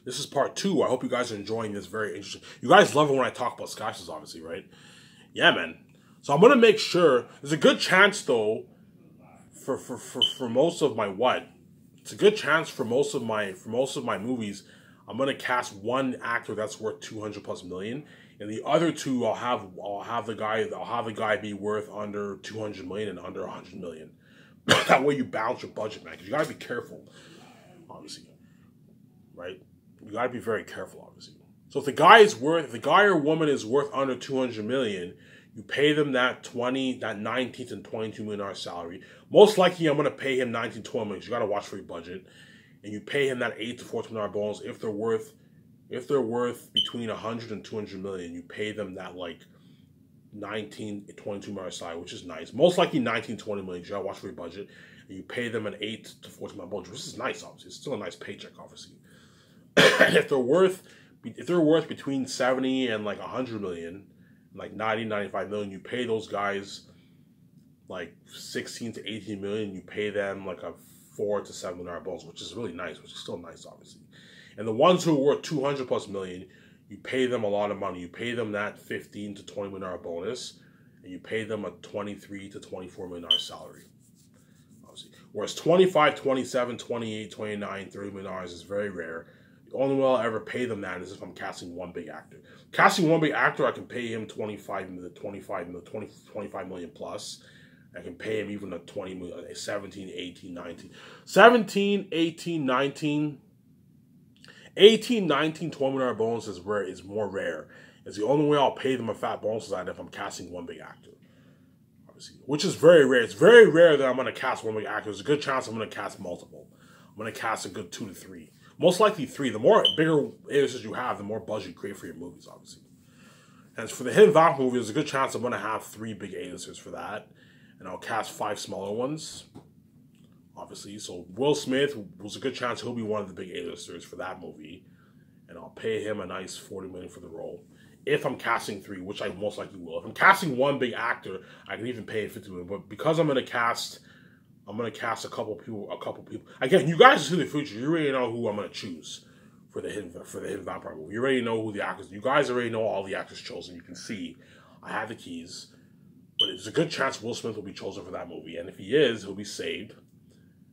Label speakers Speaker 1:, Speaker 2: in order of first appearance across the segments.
Speaker 1: This is part 2. I hope you guys are enjoying this. Very interesting. You guys love it when I talk about scotches, obviously, right? Yeah, man. So I'm gonna make sure. There's a good chance though, for most of my what? It's a good chance for most of my movies, I'm gonna cast one actor that's worth 200 plus million, and the other two I'll have the guy be worth under 200 million and under 100 million. That way you balance your budget, man. Because you gotta be careful, obviously, right? You gotta be very careful, obviously. So if the guy or woman is worth under 200 million, you pay them that 19 to 22 million dollar salary. Most likely, I'm gonna pay him 19, 12 million. You gotta watch for your budget, and you pay him that 8 to 14 million dollar bonus. If they're worth between 100 and 200 million, you pay them that like 19, 22 million salary, which is nice. Most likely 19, 20 million. You gotta watch for your budget, and you pay them an 8 to 14 million bonus, which is nice. Obviously, it's still a nice paycheck, obviously. And if they're worth between 70 and like 100 million, like 90, 95 million, you pay those guys like 16 to 18 million. You pay them like a 4 to 7 million bonus, which is really nice, which is still nice, obviously. And the ones who are worth 200 plus million, you pay them a lot of money. You pay them that 15 to 20 million bonus, and you pay them a 23 to 24 million salary. Obviously. Whereas 25, 27, 28, 29, 30 million is very rare. The only way I'll ever pay them that is if I'm casting one big actor. Casting one big actor, I can pay him 25 million plus. I can pay him even a 20 million, 17, 18, 19. 17, 18, 19. 18, 19, 20 million bonus is more rare. It's the only way I'll pay them a fat bonus is if I'm casting one big actor. Obviously. Which is very rare. It's very rare that I'm going to cast one big actor. There's a good chance I'm going to cast multiple. I'm going to cast a good 2 to 3. Most likely 3. The more bigger A-listers you have, the more budget you create for your movies, obviously. And for the Hidden Vampire movie, there's a good chance I'm going to have 3 big A-listers for that. And I'll cast 5 smaller ones, obviously. So Will Smith, there's a good chance he'll be one of the big A-listers for that movie. And I'll pay him a nice 40 million for the role. If I'm casting 3, which I most likely will. If I'm casting one big actor, I can even pay him 50 million. But because I'm going to cast a couple people. Again, you guys see the future. You already know who I'm gonna choose for the Hidden Vampire movie. You already know who the actors. You guys already know all the actors chosen. You can see I have the keys, but there's a good chance Will Smith will be chosen for that movie. And if he is, he'll be saved.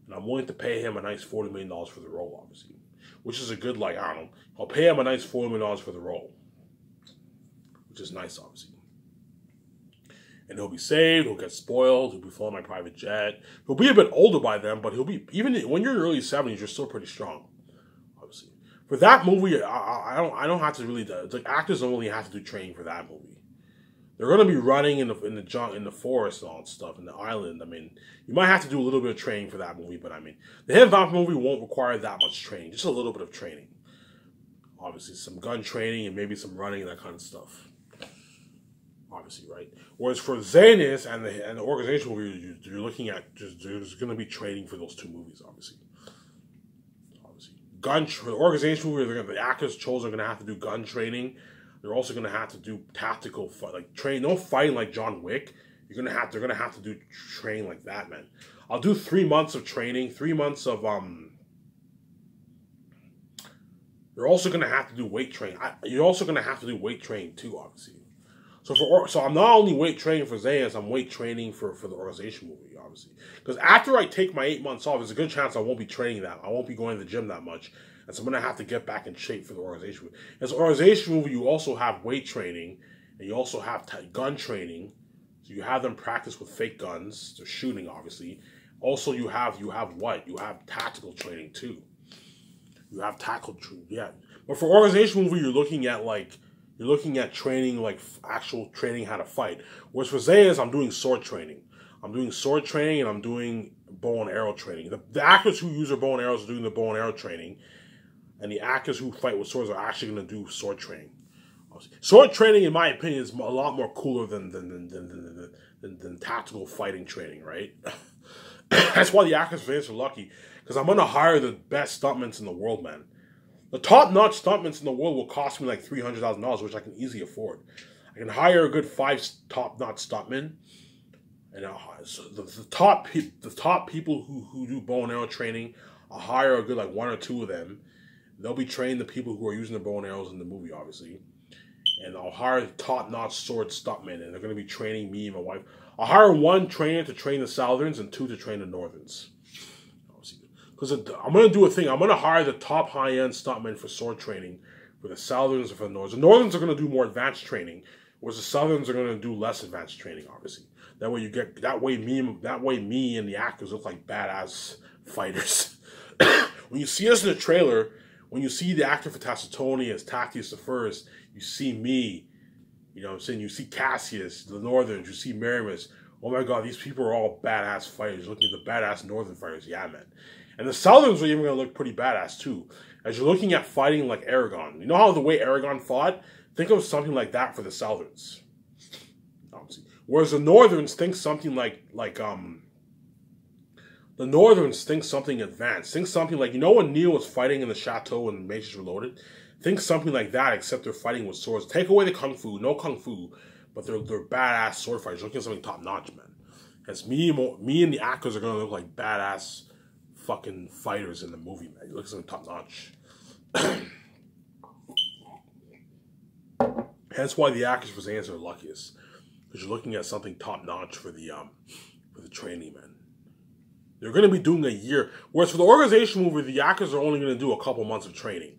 Speaker 1: And I'm willing to pay him a nice $40 million for the role, obviously, which is a good I don't know. I'll pay him a nice $40 million for the role, which is nice, obviously. And he'll be saved, he'll get spoiled, he'll be flying my private jet. He'll be a bit older by then, but he'll be, even when you're in your early 70s, you're still pretty strong, obviously. For that movie, I don't have to really, the actors don't really have to do training for that movie. They're going to be running in the forest and all that stuff, in the island. I mean, you might have to do a little bit of training for that movie, but I mean, the Hidden Vampire movie won't require that much training, just a little bit of training. Obviously, some gun training and maybe some running and that kind of stuff. Obviously, right? Whereas for Zanus and the organization movie, you're looking at there's going to be training for those 2 movies, obviously. The organization movie, the actors chosen are going to have to do gun training. They're also going to have to do tactical no fighting like John Wick. They're going to have to do training like that, man. I'll do 3 months of training, 3 months of You're also going to have to do weight training. You're also going to have to do weight training too, obviously. So I'm not only weight training for Zanus, I'm weight training for the organization movie, obviously. Because after I take my 8 months off, there's a good chance I won't be training that. I won't be going to the gym that much. And so I'm going to have to get back in shape for the organization movie. As an organization movie, you also have weight training. And you also have gun training. So you have them practice with fake guns. They're shooting, obviously. Also, you have what? You have tactical training, too. You have tactical training, yeah. But for organization movie, you're looking at training, like actual training how to fight. Whereas for Zanus, I'm doing sword training. I'm doing sword training and I'm doing bow and arrow training. The actors who use their bow and arrows are doing the bow and arrow training. And the actors who fight with swords are actually going to do sword training. Sword training, in my opinion, is a lot more cooler than tactical fighting training, right? That's why the actors for Zanus are lucky. Because I'm going to hire the best stuntmen in the world, man. The top-notch stuntmen in the world will cost me like $300,000, which I can easily afford. I can hire a good 5 top-notch stuntmen, and so the top people who do bow and arrow training, I'll hire a good 1 or 2 of them, They'll be training the people who are using the bow and arrows in the movie, obviously. And I'll hire top-notch sword stuntmen, and they're going to be training me and my wife. I'll hire one trainer to train the Southerns and two to train the Northerns. Because I'm going to do a thing. I'm going to hire the top high-end stuntmen for sword training for the Southerns and for the Northerns. The Northerns are going to do more advanced training, whereas the Southerns are going to do less advanced training, obviously. That way me and the actors look like badass fighters. When you see us in the trailer, when you see the actor for Tacitoni as Tactius the First, you see me, you know what I'm saying? You see Cassius, the Northerns, you see Merimus. Oh my God, these people are all badass fighters. Looking at the badass Northern fighters, yeah, man. And the Southerns are even going to look pretty badass too. As you're looking at fighting like Aragon. You know how the way Aragon fought? Think of something like that for the Southerns. Obviously. Whereas the Northerns think something the Northerns think something advanced. Think something like, you know when Neil was fighting in the chateau and Mages Reloaded? Think something like that, except they're fighting with swords. Take away the Kung Fu. No Kung Fu. But they're badass sword fighters. Looking at something top-notch, man. As me and the actors are going to look like badass fucking fighters in the movie, man. You look at something top-notch. Hence why the actors for Xanthus are the luckiest. Because you're looking at something top-notch for the training, man. They're going to be doing a year. Whereas for the organization movie, the actors are only going to do a couple months of training.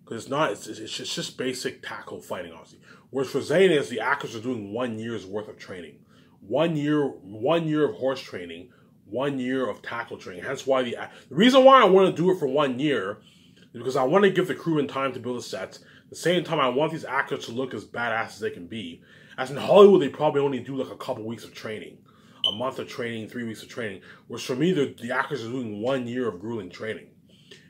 Speaker 1: Because it's just basic tackle fighting, obviously. Whereas for Xanthus, the actors are doing 1 year's worth of training. 1 year of horse training, 1 year of tackle training. Hence why the reason why I want to do it for 1 year is because I want to give the crewmen time to build the sets. At the same time, I want these actors to look as badass as they can be. As in Hollywood, they probably only do like a couple weeks of training. A month of training, 3 weeks of training. Whereas for me, the actors are doing 1 year of grueling training.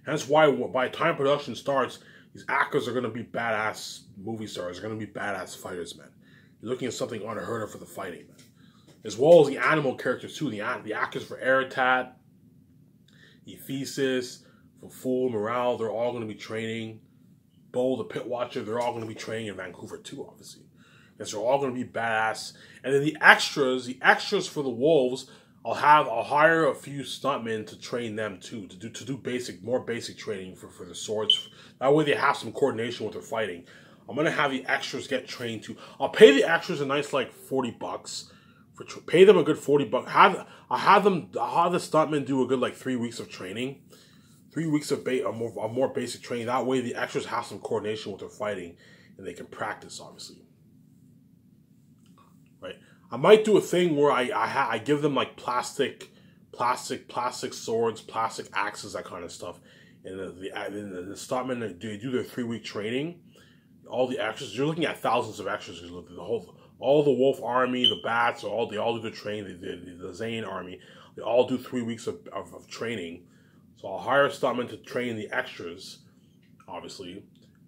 Speaker 1: Hence why by the time production starts, these actors are going to be badass movie stars. They're going to be badass fighters, man. You're looking at something unheard of for the fighting, man. As well as the animal characters, too. The actors for Aratat, Ephesus, for Fool, Morale, they're all going to be training. Bo, the Pit Watcher, they're all going to be training in Vancouver, too, obviously. And so they're all going to be badass. And then the extras for the Wolves, I'll hire a few stuntmen to train them too, to do more basic training for the swords. That way they have some coordination with their fighting. I'm gonna have the extras get trained too. I'll pay the extras a nice like $40 pay them a good $40. I'll have the stuntmen do a good like 3 weeks of training, 3 weeks of more basic training. That way the extras have some coordination with their fighting and they can practice, obviously. Right. I might do a thing where I give them like plastic swords, plastic axes, that kind of stuff. And the stuntmen, they do their 3-week training. All the extras, you're looking at thousands of extras. All the Wolf Army, the Bats, they all do the training. The Zane Army, they all do 3 weeks of training. So I'll hire a stuntman to train the extras, obviously.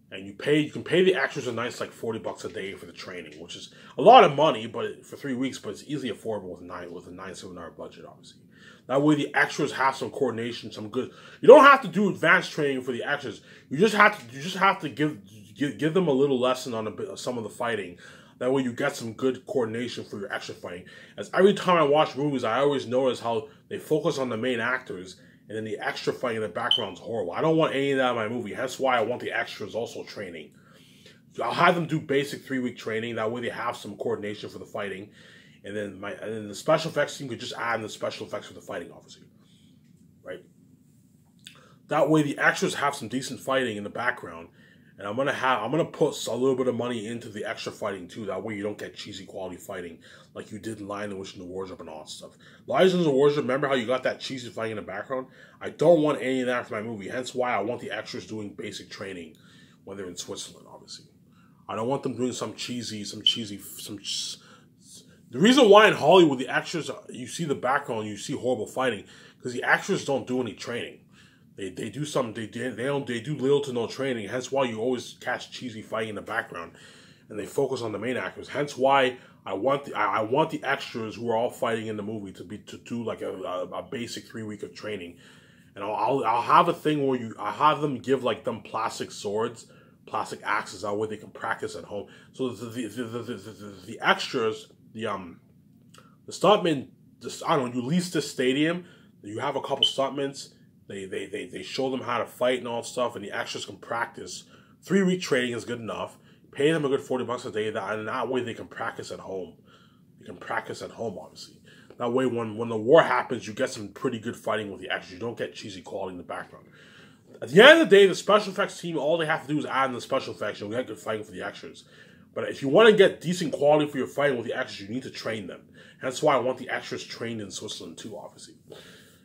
Speaker 1: And you can pay the extras a nice like $40 a day for the training, which is a lot of money, but for 3 weeks, but it's easily affordable with a 9-7 hour budget, obviously. That way the extras have some coordination, some good. You don't have to do advanced training for the extras. You just have to give them a little lesson on some of the fighting. That way you get some good coordination for your extra fighting. As every time I watch movies, I always notice how they focus on the main actors, and then the extra fighting in the background is horrible. I don't want any of that in my movie. That's why I want the extras also training. So I'll have them do basic 3-week training. That way they have some coordination for the fighting. And then the special effects team could just add in the special effects for the fighting, obviously. Right? That way the extras have some decent fighting in the background. And I'm gonna put a little bit of money into the extra fighting too. That way you don't get cheesy quality fighting like you did in Lion, the Witch, and the Wardrobe and all that stuff. Lions and the Wardrobe, remember how you got that cheesy fighting in the background? I don't want any of that for my movie. Hence why I want the extras doing basic training when they're in Switzerland, obviously. I don't want them doing some cheesy. The reason why in Hollywood the extras, you see the background, you see horrible fighting, because the extras don't do any training. They do little to no training. Hence why you always catch cheesy fighting in the background, and they focus on the main actors. Hence why I want the extras who are all fighting in the movie to do like a basic 3-week of training, and I'll have a thing where I have them give like them plastic swords, plastic axes, that way they can practice at home. So the extras, the stuntmen, you lease this stadium, you have a couple stuntmen, They show them how to fight and all stuff, and the extras can practice. 3-week training is good enough. Pay them a good $40 a day, and that way they can practice at home. They can practice at home, obviously. That way, when the war happens, you get some pretty good fighting with the extras. You don't get cheesy quality in the background. At the end of the day, the special effects team, all they have to do is add in the special effects. You'll get good fighting for the extras. But if you want to get decent quality for your fighting with the extras, you need to train them. That's why I want the extras trained in Switzerland too, obviously.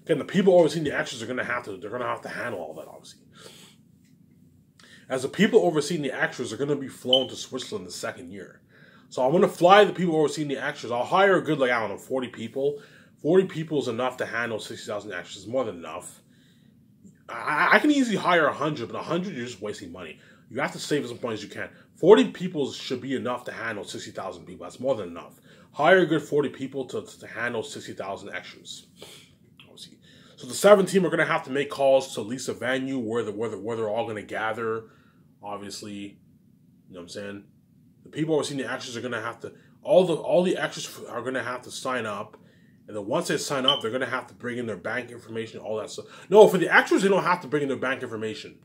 Speaker 1: Again, the people overseeing the extras are they're gonna have to handle all that, obviously. As the people overseeing the extras are gonna be flown to Switzerland the second year. So I'm gonna fly the people overseeing the extras. I'll hire a good, like, I don't know, 40 people. 40 people is enough to handle 60,000 extras. More than enough. I can easily hire 100, but 100 you're just wasting money. You have to save as much money as you can. 40 people should be enough to handle 60,000 people. That's more than enough. Hire a good 40 people to handle 60,000 extras. So the 7 team are going to have to make calls to lease a venue where they're all going to gather. Obviously, you know what I'm saying? The people overseeing the extras are going to have to, all the extras are going to have to sign up. And then once they sign up, they're going to have to bring in their bank information, all that stuff. No, for the extras, they don't have to bring in their bank information.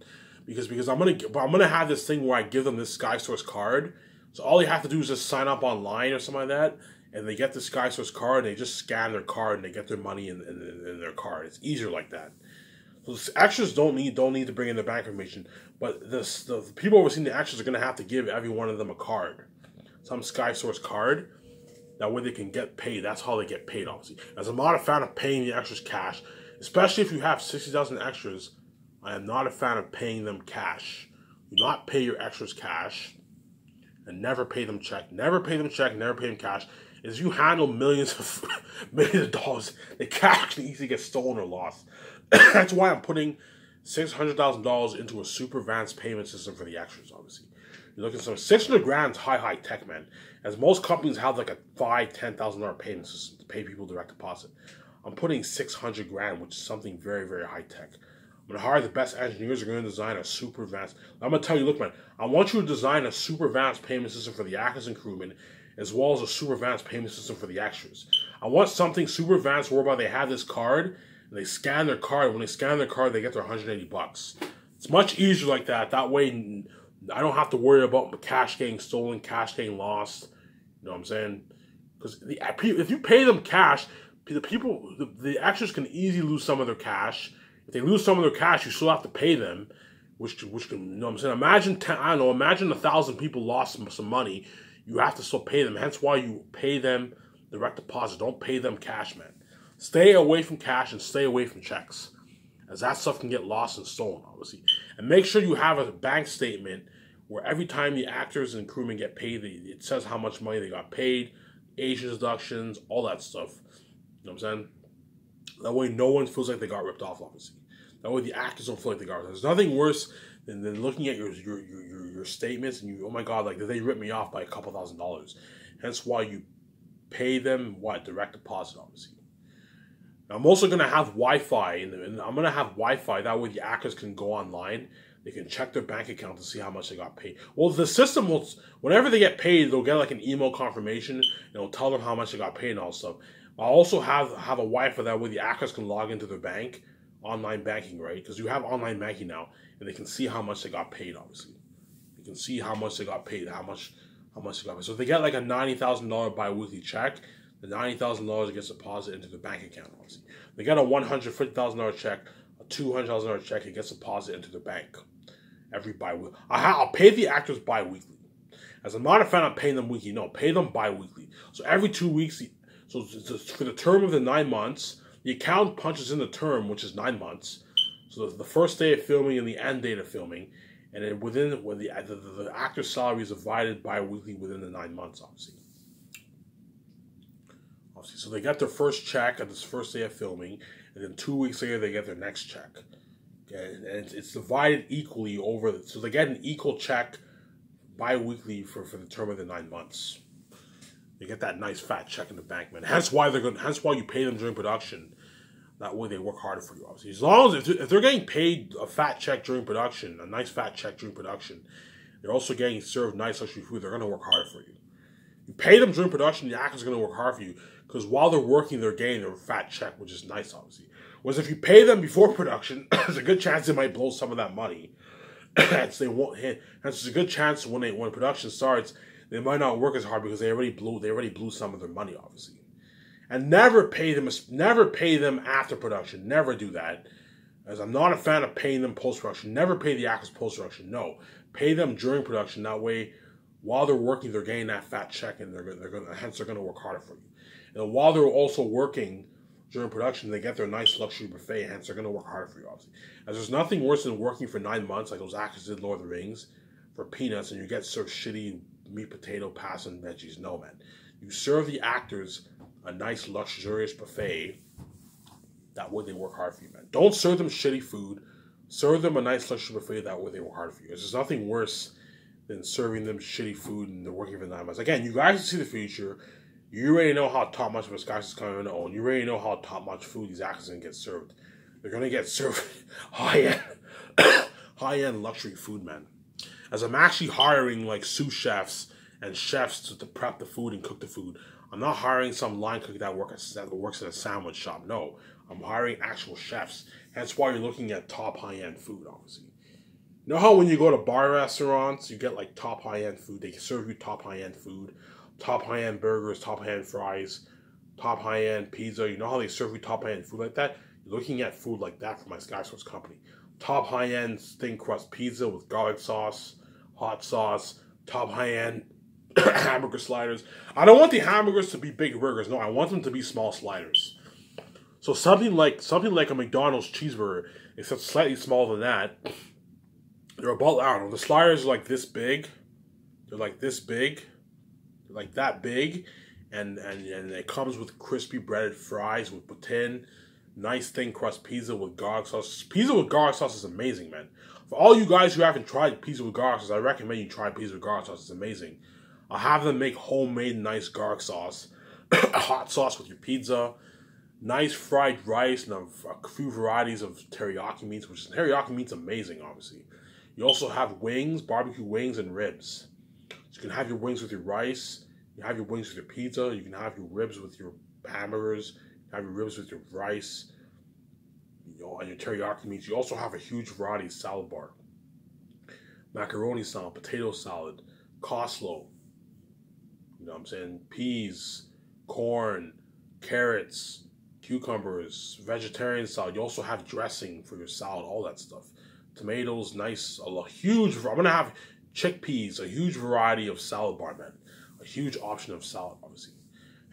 Speaker 1: Because I'm gonna have this thing where I give them this SkySource card. So all they have to do is just sign up online or something like that. And they get the SkySource card, and they just scan their card, and they get their money in their card. It's easier like that. So the extras don't need to bring in their bank information, but the people overseeing the extras are going to have to give every one of them a card, some SkySource card. That way they can get paid. That's how they get paid, obviously. As I'm not a fan of paying the extras cash, especially if you have 60,000 extras. I am not a fan of paying them cash. Do not pay your extras cash, and never pay them check. Never pay them check. Never pay them cash. As you handle millions of dollars, the cash can easily get stolen or lost. That's why I'm putting $600,000 into a super advanced payment system for the extras, obviously. You're looking at some 600 grand is high tech, man. As most companies have like a $5,000-$10,000 payment system to pay people direct deposit. I'm putting 600 grand, which is something very, very high tech. I'm going to hire the best engineers. They're going to design a super advanced. I'm going to tell you, look, man, I want you to design a super advanced payment system for the actors and crewmen, as well as a super advanced payment system for the extras. I want something super advanced whereby they have this card, and they scan their card. When they scan their card, they get their $180. It's much easier like that. That way, I don't have to worry about cash getting stolen, cash getting lost. You know what I'm saying? Because if you pay them cash, the extras can easily lose some of their cash. If they lose some of their cash, you still have to pay them, which can, you know what I'm saying? Imagine 1,000 people lost some money. You have to still pay them. Hence why you pay them direct deposit. Don't pay them cash, man. Stay away from cash and stay away from checks, as that stuff can get lost and stolen, obviously. And make sure you have a bank statement where every time the actors and crewmen get paid, it says how much money they got paid, age deductions, all that stuff. You know what I'm saying? That way no one feels like they got ripped off, obviously. That way the actors don't feel like they got ripped off. There's nothing worse than looking at your statements and you, oh my God, like, did they rip me off by a couple $1,000s? Hence why you pay them, direct deposit, obviously. Now, I'm also going to have Wi-Fi, and I'm going to have Wi-Fi. That way the actors can go online. They can check their bank account to see how much they got paid. Well, the system will, whenever they get paid, they'll get like an email confirmation, and it'll tell them how much they got paid and all stuff. I'll also have a Wi-Fi that way the actors can log into their bank, online banking, right? Because you have online banking now, and they can see how much they got paid, obviously. They can see how much they got paid, how much they got paid. So if they get like a $90,000 bi-weekly check, the $90,000 gets deposited into the bank account, obviously. They get a $150,000 check, a $200,000 check, it gets deposited into the bank every bi-week. I'll pay the actors bi-weekly. As I'm not a fan of paying them weekly, no, pay them bi-weekly. So every 2 weeks, so for the term of the 9 months, the account punches in the term, which is 9 months. So the first day of filming and the end date of filming, and then when the actor's salary is divided bi-weekly within the 9 months, obviously. So they get their first check at this first day of filming, and then 2 weeks later they get their next check. Okay, and it's divided equally over, so they get an equal check bi-weekly for the term of the 9 months. They get that nice fat check in the bank, man. Hence why you pay them during production. That way they work harder for you, obviously. As long as if they're getting paid a fat check during production, a nice fat check during production, they're also getting served nice luxury food. They're gonna work harder for you. You pay them during production, the actor's gonna work hard for you, because while they're working, they're getting their fat check, which is nice, obviously. Was if you pay them before production, there's a good chance they might blow some of that money. Hence, they won't hit. Hence, there's a good chance when production starts, they might not work as hard because they already blew some of their money, obviously. And never pay them after production. Never do that. As I'm not a fan of paying them post-production. Never pay the actors post-production. No. Pay them during production. That way, while they're working, they're getting that fat check, and hence they're gonna work harder for you. And while they're also working during production, they get their nice luxury buffet, hence they're gonna work harder for you, obviously. As there's nothing worse than working for 9 months, like those actors did Lord of the Rings, for peanuts, and you get served shitty meat, potato, pasta, and veggies. No, man. You serve the actors a nice, luxurious buffet. That way they work hard for you, man. Don't serve them shitty food. Serve them a nice, luxurious buffet. That way they work hard for you. There's nothing worse than serving them shitty food and they're working for 9 months. Again, you guys see the future. You already know how top-notch of a Sky is coming to own. You already know how top-notch food these actors are going to get served. They're going to get served high-end high-end luxury food, man. As I'm actually hiring like sous chefs and chefs to prep the food and cook the food. I'm not hiring some line cook that works in a sandwich shop. No, I'm hiring actual chefs. That's why you're looking at top high-end food, obviously. You know how when you go to bar restaurants, you get like top high-end food. They can serve you top high-end food, top high-end burgers, top high-end fries, top high-end pizza. You know how they serve you top high-end food like that? You're looking at food like that from my Skysource company. Top high-end thin crust pizza with garlic sauce, hot sauce, top high-end hamburger sliders. I don't want the hamburgers to be big burgers. No, I want them to be small sliders. So something like a McDonald's cheeseburger, except slightly smaller than that. They're about, I don't know, the sliders are like this big. They're like this big. They're like that big. And it comes with crispy breaded fries with poutine. Nice thin crust pizza with garlic sauce. Pizza with garlic sauce is amazing, man. For all you guys who haven't tried pizza with garlic sauce, I recommend you try pizza with garlic sauce. It's amazing. I'll have them make homemade nice garlic sauce. A hot sauce with your pizza. Nice fried rice and a few varieties of teriyaki meats, which teriyaki meat's amazing, obviously. You also have wings, barbecue wings, and ribs. So you can have your wings with your rice. You have your wings with your pizza. You can have your ribs with your hamburgers. You have your ribs with your rice. You know, and your teriyaki meats. You also have a huge variety of salad bar. Macaroni salad, potato salad, coleslaw. You know what I'm saying? Peas, corn, carrots, cucumbers, vegetarian salad. You also have dressing for your salad, all that stuff. Tomatoes, nice, huge. I'm going to have chickpeas, a huge variety of salad bar, man. A huge option of salad, obviously.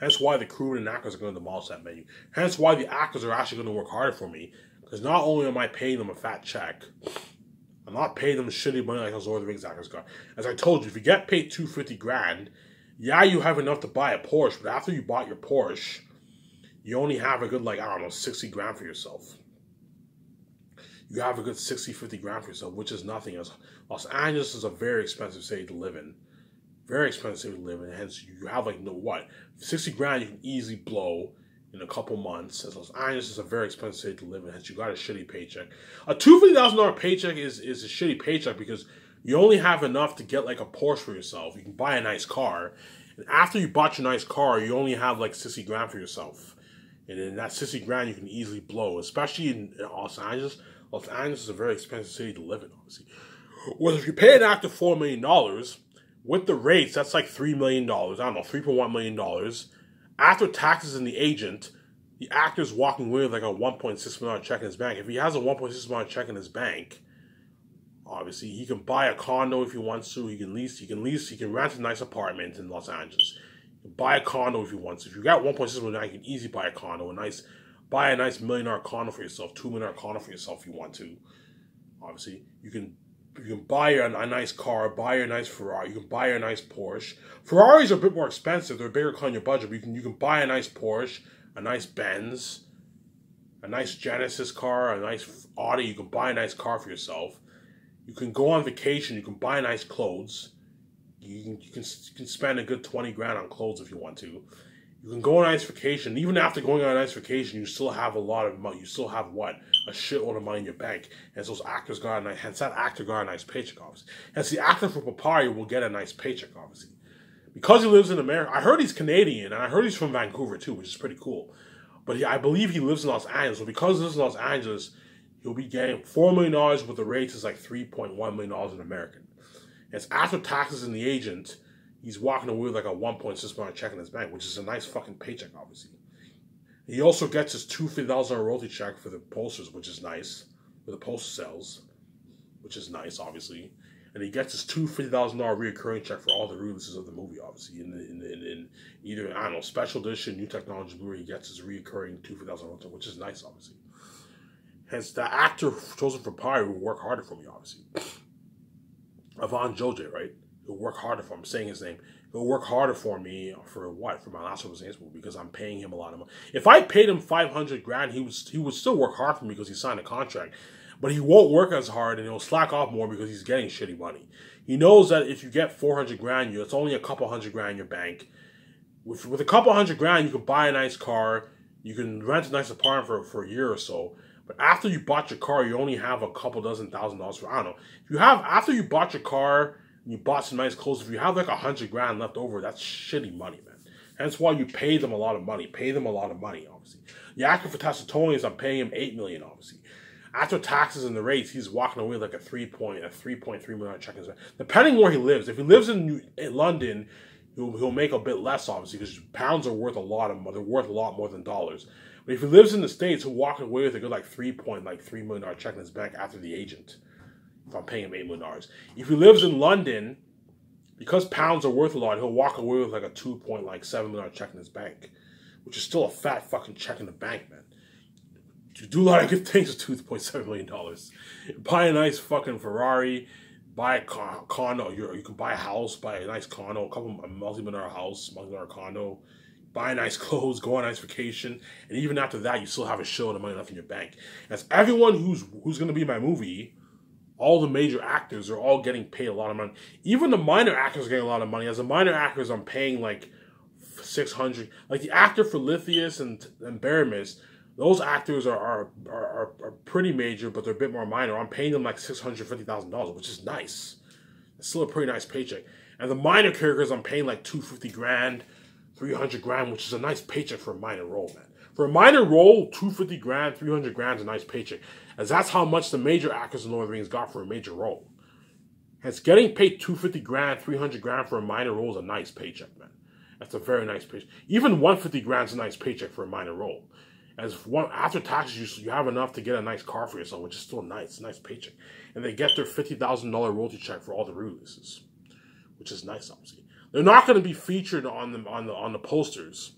Speaker 1: Hence why the crew and actors are going to demolish that menu. Hence why the actors are actually going to work harder for me. Because not only am I paying them a fat check, I'm not paying them shitty money like those Lord of the Rings actors got. As I told you, if you get paid $250 grand, yeah, you have enough to buy a Porsche, but after you bought your Porsche, you only have a good, like, I don't know, 60 grand for yourself. You have a good 60, 50 grand for yourself, which is nothing. As Los Angeles is a very expensive city to live in. Very expensive to live in. Hence, you have, like, 60 grand you can easily blow in a couple months. As Los Angeles is a very expensive city to live in. Hence, you got a shitty paycheck. A $250,000 paycheck is a shitty paycheck because you only have enough to get, like, a Porsche for yourself. You can buy a nice car. And after you bought your nice car, you only have, like, 60 grand for yourself. And in that 60 grand, you can easily blow. Especially in Los Angeles. Los Angeles is a very expensive city to live in, obviously. Whereas if you pay an actor $4 million, with the rates, that's like $3 million. I don't know, $3.1 million. After taxes and the agent, the actor's walking away with like a $1.6 million check in his bank. If he has a $1.6 million check in his bank, obviously he can buy a condo if he wants to. He can rent a nice apartment in Los Angeles. He can buy a condo if he wants to. If you got $1.6 million, you can easily buy a condo, buy a nice $1 million condo for yourself, $2 million condo for yourself if you want to. Obviously, you can buy a nice car, buy a nice Ferrari, you can buy a nice Porsche. Ferraris are a bit more expensive, they're a bigger car on your budget, but you can buy a nice Porsche, a nice Benz, a nice Genesis car, a nice Audi. You can buy a nice car for yourself. You can go on vacation, you can buy nice clothes. You can spend a good 20 grand on clothes if you want to. You can go on a nice vacation. Even after going on a nice vacation, you still have a lot of money. You still have what? A shitload of money in your bank. Hence, those actors got a nice. Hence, that actor got a nice paycheck, obviously. Hence, the actor for Papaya will get a nice paycheck, obviously, because he lives in America. I heard he's Canadian, and I heard he's from Vancouver too, which is pretty cool. But I believe he lives in Los Angeles. So because he lives in Los Angeles, he'll be getting $4 million, but the rate is like $3.1 million in American. It's after taxes and the agent, he's walking away with like a $1.6 million check in his bank, which is a nice fucking paycheck, obviously. He also gets his $250 royalty check for the posters, which is nice, for the poster sales, which is nice, obviously. And he gets his $250,000 reoccurring check for all the releases of the movie, obviously. In either, I don't know, special edition, new technology Blu-ray, he gets his reoccurring $250,000, which is nice, obviously. Hence, the actor chosen for Pyre will work harder for me, obviously. Avon Joje, right? He'll work harder for me. I'm saying his name. He'll work harder for me for what? For my Last of Us movie, because I'm paying him a lot of money. If I paid him $500,000, he would still work hard for me because he signed a contract. But he won't work as hard, and he'll slack off more because he's getting shitty money. He knows that if you get $400,000, it's only a couple $100,000 in your bank. With a couple $100,000, you can buy a nice car. You can rent a nice apartment for a year or so. But after you bought your car, you only have a couple dozen $1,000s for, I don't know. If you have, after you bought your car and you bought some nice clothes, if you have like $100,000 left over, that's shitty money, man. That's why you pay them a lot of money. Pay them a lot of money, obviously. The actor for Tacitonians, I'm paying him $8 million, obviously. After taxes and the rates, he's walking away with like a $3.3 million check in his bank. Depending where he lives. If he lives in London, he'll make a bit less, obviously, because pounds are worth a lot more than dollars. But if he lives in the States, he'll walk away with a good like $3 million check in his bank after the agent. If I'm paying him $8 million. If he lives in London, because pounds are worth a lot, he'll walk away with like a $2.7 million check in his bank, which is still a fat fucking check in the bank, man. To do a lot of good things with $2.7 million. Buy a nice fucking Ferrari, buy a condo. You can buy a house, buy a nice condo, a multi-million house, multi-million condo, buy nice clothes, go on a nice vacation, and even after that, you still have a shitload of money left in your bank. As everyone who's going to be in my movie, all the major actors are all getting paid a lot of money. Even the minor actors are getting a lot of money. As the minor actors, I'm paying like $600. Like the actor for Lithius and Baramis, those actors are pretty major, but they're a bit more minor. I'm paying them like $650,000, which is nice. It's still a pretty nice paycheck. And the minor characters, I'm paying like $250,000, $300,000, which is a nice paycheck for a minor role, man. For a minor role, $250,000, $300,000 is a nice paycheck, as that's how much the major actors in Lord of the Rings got for a major role. As getting paid $250,000, $300,000 for a minor role is a nice paycheck, man. That's a very nice paycheck. Even $150,000 is a nice paycheck for a minor role. After taxes, you have enough to get a nice car for yourself, which is still nice. Nice paycheck. And they get their $50,000 royalty check for all the releases, which is nice, obviously. They're not going to be featured on the posters.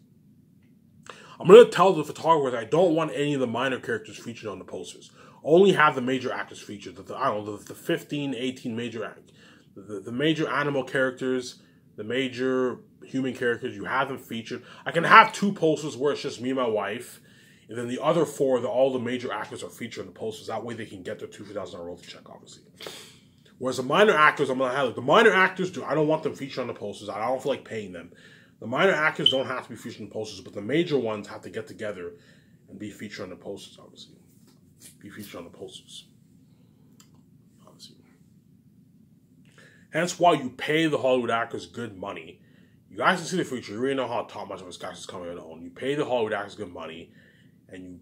Speaker 1: I'm going to tell the photographers I don't want any of the minor characters featured on the posters. Only have the major actors featured. The 15, 18 major the major animal characters, the major human characters, you have them featured. I can have 2 posters where it's just me and my wife. And then the other 4, all the major actors are featured in the posters. That way they can get their $2,000 royalty check, obviously. Whereas the minor actors, I'm going to have, the minor actors, I don't want them featured on the posters. I don't feel like paying them. The minor actors don't have to be featured in the posters, but the major ones have to get together and be featured on the posters, obviously. Be featured on the posters. Obviously. Hence why you pay the Hollywood actors good money. You guys can see the future. You really know how much of this guy is coming on own. You pay the Hollywood actors good money, and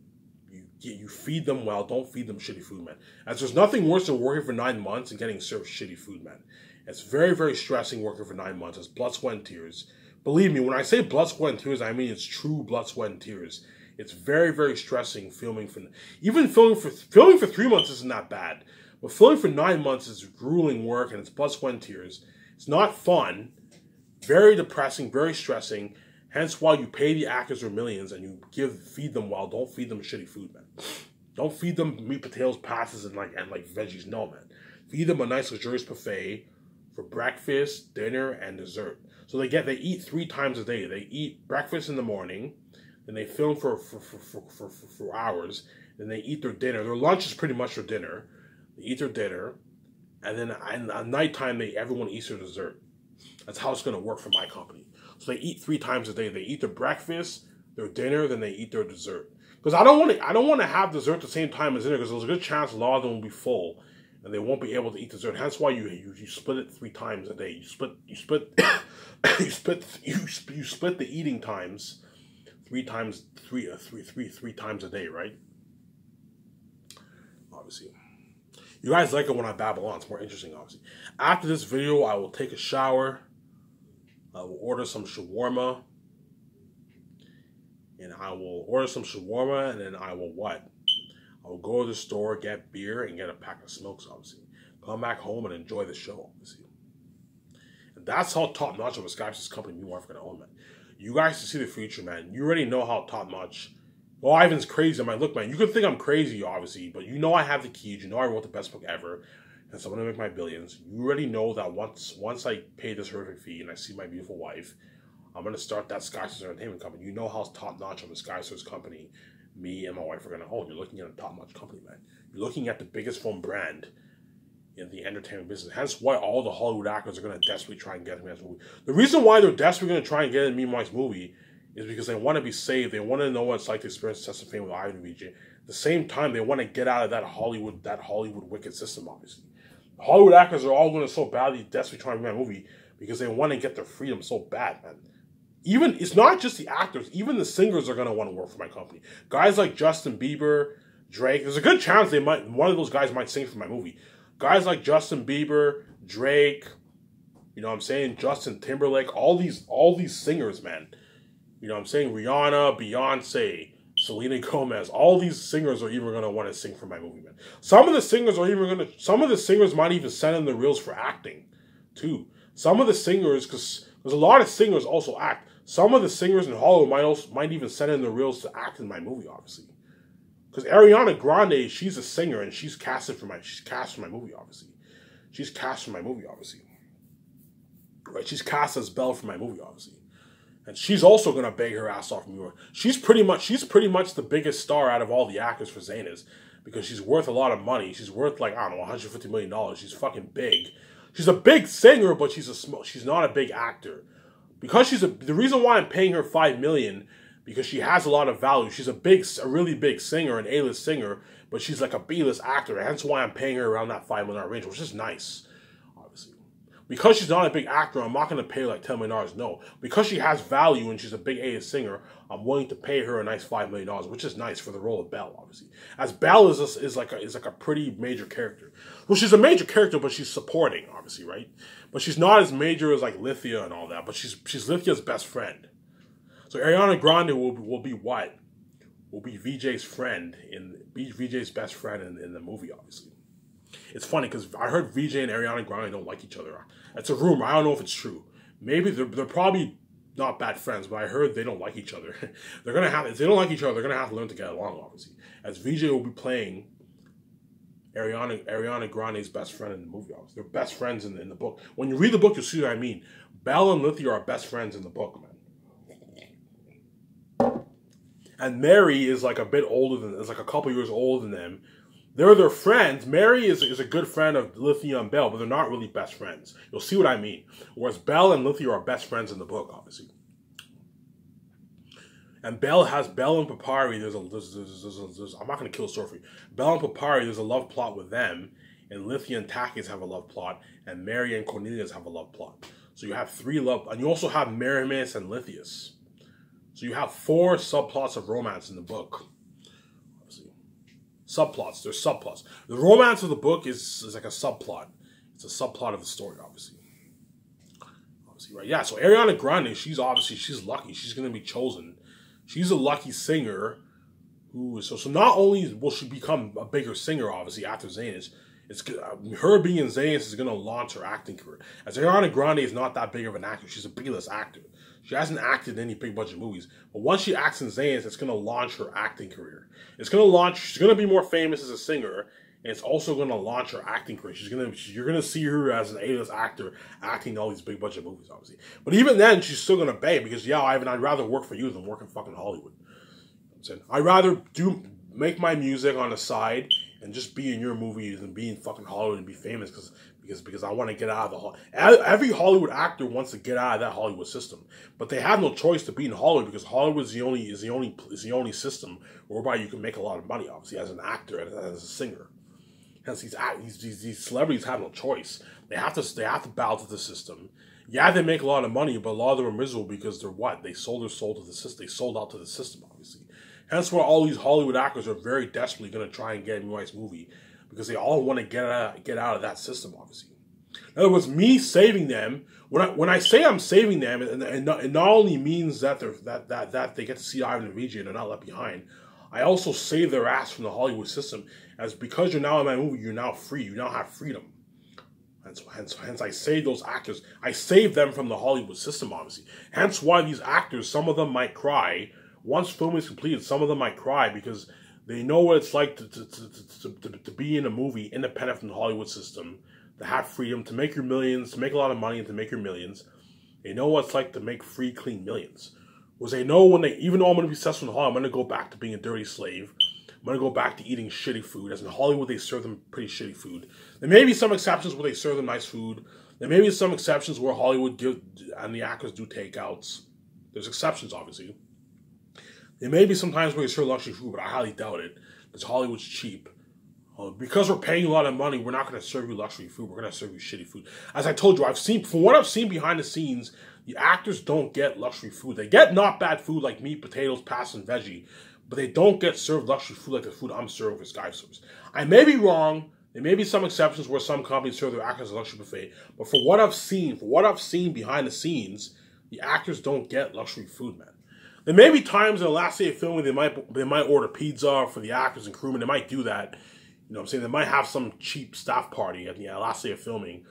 Speaker 1: you feed them well. Don't feed them shitty food, man. As there's nothing worse than working for 9 months and getting served shitty food, man. It's very, very stressing working for 9 months. It's blood, sweat, and tears. Believe me, when I say blood, sweat, and tears, I mean it's true blood, sweat, and tears. It's very, very stressing filming for 3 months isn't that bad. But filming for 9 months is grueling work, and it's blood, sweat, and tears. It's not fun. Very depressing, very stressing. Hence why you pay the actors their millions and you feed them well. Don't feed them shitty food, man. Don't feed them meat, potatoes, pastas, and veggies. No, man. Feed them a nice luxurious buffet for breakfast, dinner, and dessert. So they eat 3 times a day. They eat breakfast in the morning, then they film for hours, then they eat their dinner. Their lunch is pretty much their dinner. They eat their dinner, and then at nighttime everyone eats their dessert. That's how it's gonna work for my company. So they eat 3 times a day. They eat their breakfast, their dinner, then they eat their dessert. Because I don't want to have dessert at the same time as dinner, because there's a good chance a lot of them will be full and they won't be able to eat dessert. Hence why you split it 3 times a day. You split the eating times three times a day, right? Obviously. You guys like it when I babble on. It's more interesting, obviously. After this video, I will take a shower. I will order some shawarma. And I will order some shawarma, and then I will what? I will go to the store, get beer, and get a pack of smokes, obviously. Come back home and enjoy the show, obviously. And that's how top-notch of a Skype's company we are going to own, man. You guys can see the future, man. You already know how top-notch. Well, Ivan's crazy. I'm like, look, man, you could think I'm crazy, obviously, but you know I have the keys. You know I wrote the best book ever, and so I'm going to make my billions. You already know that once I pay this horrific fee and I see my beautiful wife, I'm going to start that Skystars Entertainment company. You know how top-notch of a Skystars company me and my wife are going to own. You're looking at a top-notch company, man. You're looking at the biggest phone brand in the entertainment business. Hence why all the Hollywood actors are going to desperately try and get me in this movie. The reason why they're desperately going to try and get in me and Mike's movie is because they want to be saved. They want to know what it's like to experience Test of Fame with Ivan and VJ. At the same time, they want to get out of that Hollywood wicked system, obviously. The Hollywood actors are all going to so badly desperately try and make my movie because they want to get their freedom so bad, man. Even, it's not just the actors, even the singers are going to want to work for my company. Guys like Justin Bieber, Drake, there's a good chance one of those guys might sing for my movie. Guys like Justin Bieber, Drake, you know what I'm saying, Justin Timberlake, all these singers, man. You know what I'm saying, Rihanna, Beyonce, Selena Gomez, all these singers are even going to want to sing for my movie, man. Some of the singers might even send in the reels for acting, too. Some of the singers, because there's a lot of singers also act. Some of the singers in Hollywood might even send in the reels to act in my movie, obviously. Because Ariana Grande, she's a singer and she's cast for my movie, obviously. She's cast for my movie, obviously. Right? She's cast as Belle for my movie, obviously. And she's also gonna beg her ass off from New York. She's pretty much the biggest star out of all the actors for Zaynaz, because she's worth a lot of money. She's worth like, I don't know, $150 million. She's fucking big. She's a big singer, but she's not a big actor. Because the reason why I'm paying her $5 million, because she has a lot of value. She's a really big singer, an A-list singer, but she's like a B-list actor. Hence why I'm paying her around that $5 million range, which is nice, obviously. Because she's not a big actor, I'm not going to pay her like $10 million, no. Because she has value and she's a big A-list singer, I'm willing to pay her a nice $5 million, which is nice for the role of Belle, obviously. As Belle is like a pretty major character. Well, she's a major character, but she's supporting, obviously, right? But she's not as major as like Lithia and all that, but she's Lithia's best friend. So Ariana Grande will be what? Will be VJ's friend, be VJ's best friend in the movie, obviously. It's funny because I heard VJ and Ariana Grande don't like each other. It's a rumor. I don't know if it's true. Maybe they're probably not bad friends, but I heard they don't like each other. If they don't like each other, they're gonna have to learn to get along, obviously. As VJ will be playing Ariana Grande's best friend in the movie, obviously. They're best friends in the book. When you read the book, you'll see what I mean. Belle and Lithia are best friends in the book, man. And Mary is like a bit older is like a couple years older than them. They're their friends. Mary is a good friend of Lithia and Belle, but they're not really best friends. You'll see what I mean. Whereas Belle and Lithia are best friends in the book, obviously. And Belle and Papyri, I'm not going to kill the story for you. Belle and Papyri, there's a love plot with them. And Lithia and Takis have a love plot. And Mary and Cornelius have a love plot. So you have 3 love, and you also have Marimus and Lithius. So you have 4 subplots of romance in the book. Obviously. Subplots. There's subplots. The romance of the book is like a subplot. It's a subplot of the story, obviously. Obviously, right? Yeah, so Ariana Grande, she's lucky. She's going to be chosen. She's a lucky singer who is... So not only will she become a bigger singer, obviously, after Zaynaz, her being in Zaynaz is going to launch her acting career. As Ariana Grande is not that big of an actor. She's a B-list actor. She hasn't acted in any big budget movies. But once she acts in Zaynaz, it's going to launch her acting career. She's going to be more famous as a singer, and it's also going to launch her acting career. You're going to see her as an A-list actor acting in all these big budget movies, obviously. But even then, she's still going to beg because, yeah, Ivan, I'd rather work for you than work in fucking Hollywood. You know what I'm saying? I'd rather make my music on the side and just be in your movies and be in fucking Hollywood and be famous because I want to get out of every Hollywood actor wants to get out of that Hollywood system, but they have no choice to be in Hollywood because Hollywood is the only system whereby you can make a lot of money, obviously, as an actor and as a singer. Hence, these celebrities have no choice. They have to bow to the system. Yeah, they make a lot of money, but a lot of them are miserable because they're what? They sold their soul to the system. They sold out to the system, obviously. Hence why all these Hollywood actors are very desperately going to try and get a nice movie because they all want to get out of that system, obviously. In other words, me saving them, when I say I'm saving them, and it not only means that they get to see Ivan and Vijay and they're not left behind, I also save their ass from the Hollywood system, as because you're now in my movie, you're now free. You now have freedom. Hence, I save those actors. I save them from the Hollywood system, obviously. Hence why these actors, some of them might cry. Once filming is completed, some of them might cry because they know what it's like to be in a movie independent from the Hollywood system, to have freedom, to make your millions, to make a lot of money and to make your millions. They know what it's like to make free, clean millions. Because they know even though I'm going to be successful in Hollywood, I'm going to go back to being a dirty slave. I'm going to go back to eating shitty food. As in Hollywood, they serve them pretty shitty food. There may be some exceptions where they serve them nice food. There may be some exceptions where Hollywood and the actors do takeouts. There's exceptions, obviously. There may be some times where they serve luxury food, but I highly doubt it. Because Hollywood's cheap. Because we're paying a lot of money, we're not going to serve you luxury food. We're going to serve you shitty food. As I told you, from what I've seen behind the scenes, the actors don't get luxury food. They get not bad food like meat, potatoes, pasta, and veggie. But they don't get served luxury food like the food I'm serving for Sky Service. I may be wrong. There may be some exceptions where some companies serve their actors a luxury buffet. But for what I've seen behind the snes, the actors don't get luxury food, man. There may be times in the last day of filming they might order pizza for the actors and crewmen. They might do that. You know what I'm saying? They might have some cheap staff party at the last day of filming.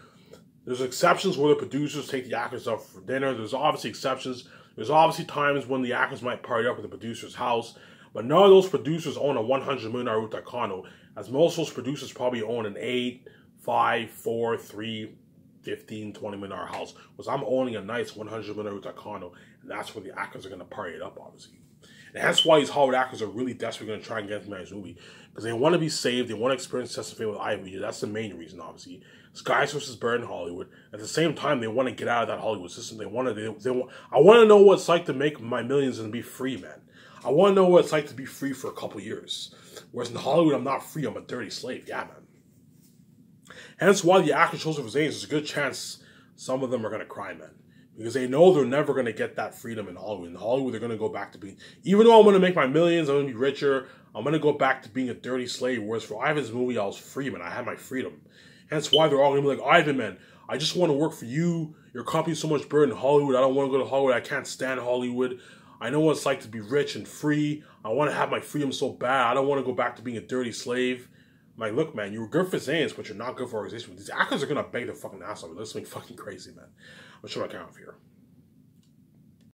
Speaker 1: There's exceptions where the producers take the actors out for dinner. There's obviously exceptions. There's obviously times when the actors might party up at the producer's house. But none of those producers own a $100 million rooftop condo, as most of those producers probably own an 8, 5, 4, 3, 15, $20 million house. Because I'm owning a nice $100 million rooftop condo, and that's where the actors are going to party it up, obviously. And that's why these Hollywood actors are really desperately going to try and get into my movie. Because they want to be saved, they want to experience Testify with Ivy. That's the main reason, obviously. Sky Source is buried in Hollywood. At the same time, they want to get out of that Hollywood system. I want to know what it's like to make my millions and be free, man. I want to know what it's like to be free for a couple years. Whereas in Hollywood, I'm not free. I'm a dirty slave. Yeah, man. Hence why the actor Joseph Zanes, there's a good chance some of them are going to cry, man. Because they know they're never going to get that freedom in Hollywood. In Hollywood, they're going to go back to being... Even though I'm going to make my millions, I'm going to be richer, I'm going to go back to being a dirty slave. Whereas for Ivan's movie, I was free, man. I had my freedom. Hence why they're all going to be like, Ivan, man, I just want to work for you. Your company's so much better in Hollywood. I don't want to go to Hollywood. I can't stand Hollywood. I know what it's like to be rich and free. I want to have my freedom so bad. I don't want to go back to being a dirty slave. I'm like, look, man, you were good for Zanes, but you're not good for organization. These actors are going to beg the fucking ass off me. This is fucking crazy, man. I'm shutting my camera off here.